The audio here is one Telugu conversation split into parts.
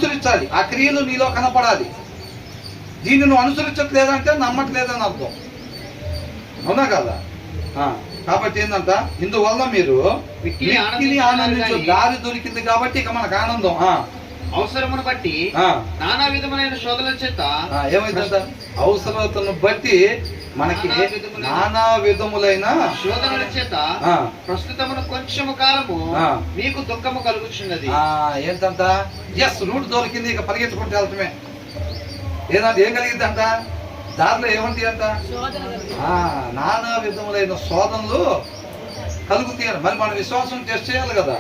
అనుసరించాలి, ఆ క్రియలు నీలో కనపడాలి. దీన్ని నువ్వు అనుసరించట్లేదంటే నమ్మట్లేదని అర్థం, అవునా కదా? కాబట్టి ఏంటంట, ఇందువల్ల మీరు మిక్కిలి ఆనందించు దారి దొరికింది కాబట్టి ఇక మనకు ఆనందం. అవసరమును బట్టి నానా విధములైన శోధనల చేత ఏమైందంట, అవసరతను బట్టి మనకి నానా విధములైన శోధనల చేత ప్రస్తుతమున కొంచెము కాలము మీకు దుఃఖము కలుగుచున్నది. ఏంటంట, రూట్ దొరికింది, ఇక పరిగెత్తుకుంటూ వెళ్తమే. ఏదంటే ఏం కలిగిందంట, దారిలో ఏమంటాయి అంట, నానా విధములైన శోధనలు కలుగుతాయి. మరి మన విశ్వాసం టెస్ట్ చేయాలి కదా.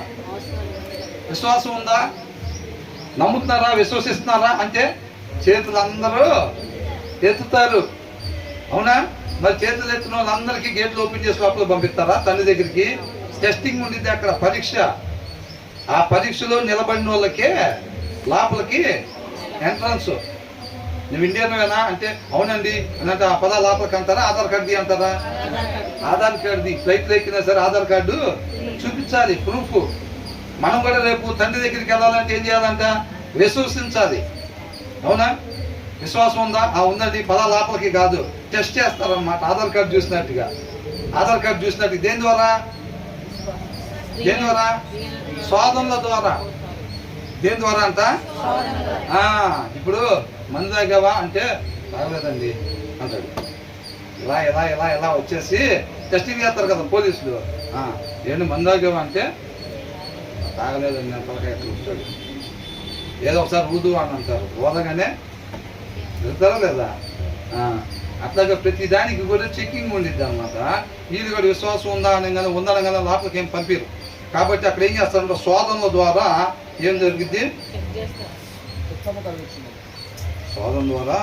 విశ్వాసం ఉందా, నమ్ముతున్నారా, విశ్వసిస్తున్నారా అంటే చేతులు అందరూ ఎత్తుతారు, అవునా? మరి చేతులు ఎత్తిన వాళ్ళందరికీ గేట్లు ఓపెన్ చేసి లోపల పంపిస్తారా తండ్రి దగ్గరికి? టెస్టింగ్ ఉండిద్ది అక్కడ, పరీక్ష. ఆ పరీక్షలో నిలబడిన వాళ్ళకే లోపలికి ఎంట్రన్స్. నువ్వు ఇండియన్వేనా అంటే అవునండి అంటే ఆ పదా లోపలికి అంటారా, ఆధార్ కార్డు అంటారా? ఆధార్ కార్డు ఫ్లైట్లో ఎక్కినా సరే ఆధార్ కార్డు చూపించాలి, ప్రూఫ్. మనం కూడా రేపు తండ్రి దగ్గరికి వెళ్ళాలంటే ఏం చేయాలంట, విశ్వసించాలి, అవునా? విశ్వాసం ఉందా? ఉందండి, పదా లోపలికి కాదు, టెస్ట్ చేస్తారనమాట. ఆధార్ కార్డు చూసినట్టుగా, ఆధార్ కార్డు చూసినట్టు. దేని ద్వారా? దేని ద్వారా? శోధనల ద్వారా. దేని ద్వారా అంట? ఇప్పుడు మందు తాగావా అంటే తాగలేదండి అంటాడు. ఇలా ఇలా ఇలా ఇలా వచ్చేసి టెస్టింగ్ చేస్తారు కదా పోలీసులు. ఏంటి మందు తాగావా అంటే తాగలేదండి నేను తలకాయ చూస్తాడు. ఏదో ఒకసారి ఊదు అని అంటారు, ఓదగానే వెళ్తారా లేదా? అట్లాగే ప్రతి దానికి కూడా చెక్కింగ్ ఉండిద్ది అనమాట. వీళ్ళు కూడా విశ్వాసం ఉందా అనగానే ఉందనగానే లోపలికి ఏం పంపిరు. కాబట్టి అక్కడ ఏం చేస్తారంటే శోధనల ద్వారా ఏం జరిగింది, శోధన ద్వారా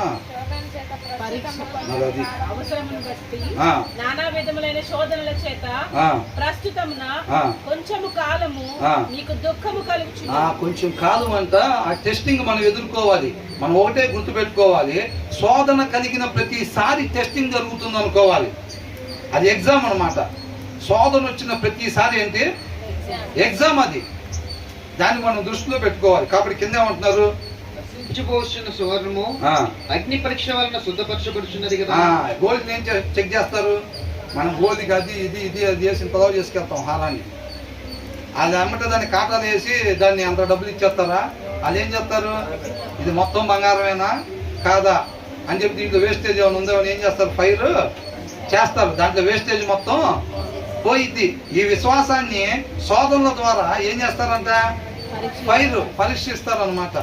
నానా విధములైన శోధనల చేత ప్రస్తుతమున కొంచెము కాలము నీకు దుఃఖము కలుగుచున్నది. కొంచెం కాలం అంట ఆ టెస్టింగ్ మనం ఎదుర్కోవాలి. మనం ఒకటే గుర్తు పెట్టుకోవాలి, శోధన కలిగిన ప్రతిసారి టెస్టింగ్ జరుగుతుంది అనుకోవాలి. అది ఎగ్జామ్ అన్నమాట. శోధన వచ్చిన ప్రతిసారి ఏంటి, ఎగ్జామ్. అది దాన్ని మనం దృష్టిలో పెట్టుకోవాలి. కాబట్టి కింద ఏమంటున్నారు, సువర్ణము అగ్ని పరీక్ష వలన శుద్ధపరచబడుచున్నది కదా. గోల్డ్ ఏం చెక్ చేస్తారు, మనం గోల్డ్కి అది ఇది ఇది అది వేసి పొలవ చేసుకెళ్తాం హారాన్ని. అది అమ్మట దాన్ని కాటాలు వేసి దాన్ని అంత డబ్బులు ఇచ్చేస్తారా? అది ఏం చేస్తారు, ఇది మొత్తం బంగారమేనా కాదా అని చెప్పి దీంట్లో వేస్టేజ్ ఏమైనా ఉందో అని ఏం చేస్తారు, ఫైర్ చేస్తారు. దాంట్లో వేస్టేజ్ మొత్తం పోయిద్ది. ఈ విశ్వాసాన్ని శోధనల ద్వారా ఏం చేస్తారంట, ఫైర్ పరీక్షిస్తారు అనమాట.